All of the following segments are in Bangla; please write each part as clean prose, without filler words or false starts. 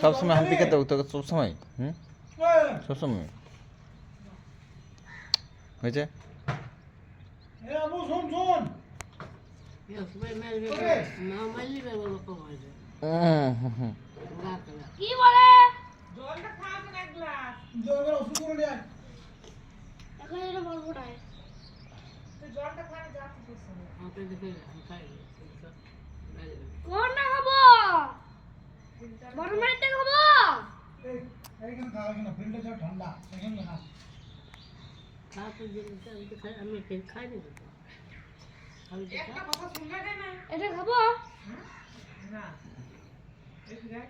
সবসময় হাম্পি খেতে তোকে সবসময় সবসময় হয়েছে কি বলে জলটা খাওয়াবেন এক গ্লাস জলটা ওষুধ করে নিয়ে আয় এখন এটা বলবো না তুই জলটা খাওয়ালে যা ঠিক আছে আপনি দেখে খাই কোন না খাবো বড় মাইতে খাবো এইখানে খাওয়া কিনা ফ্রিজে যা ঠান্ডা এখানে খা খাতে দিতে আমি খাই আমি খাই নি তো আমি একটা কথা শুনলে না এটা খাবো না এই গায়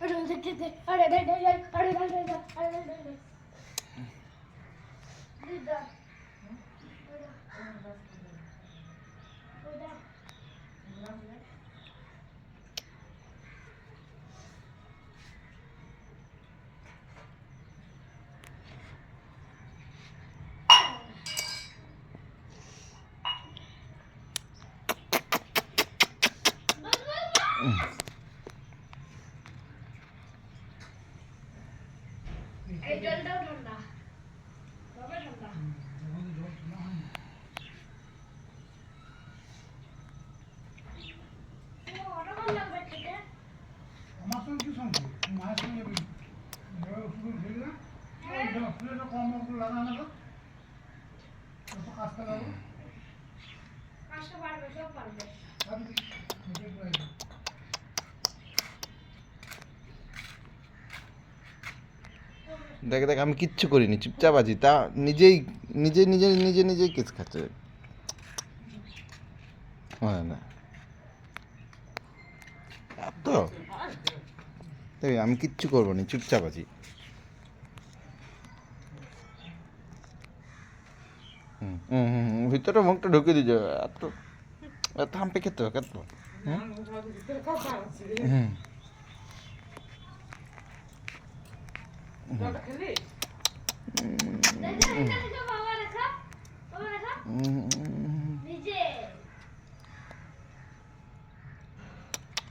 আরে দেখতে আরে দে দে আরে দে দে আরে দে দে দিদা এই জলটাও ঠান্ডা তবে ঠান্ডা ওটা ভালো লাগবে খেতে আমার সঙ্গে কি সঙ্গে মায়ের সঙ্গে ওষুধ খেলি না ওষুধটা কম লাগানো তো কাজটা লাগবে কাজটা পারবে সব পারবে দেখ দেখ আমি কিচ্ছু করিনি চুপচাপ আছি তা নিজেই নিজে নিজে নিজে নিজেই কেস খাচ্ছে হয় না তো দেখ আমি কিচ্ছু করবো না চুপচাপ আছি ভিতরে মুখটা ঢুকে দিয়েছে এত এত হাম্পে খেতে হবে কত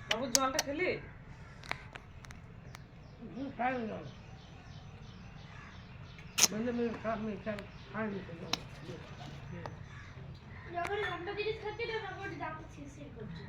বাবু জলটা খেলি যখন ঠান্ডা জিনিস খাচ্ছি না তখন দাঁত ছিঁড়ছিড় করছে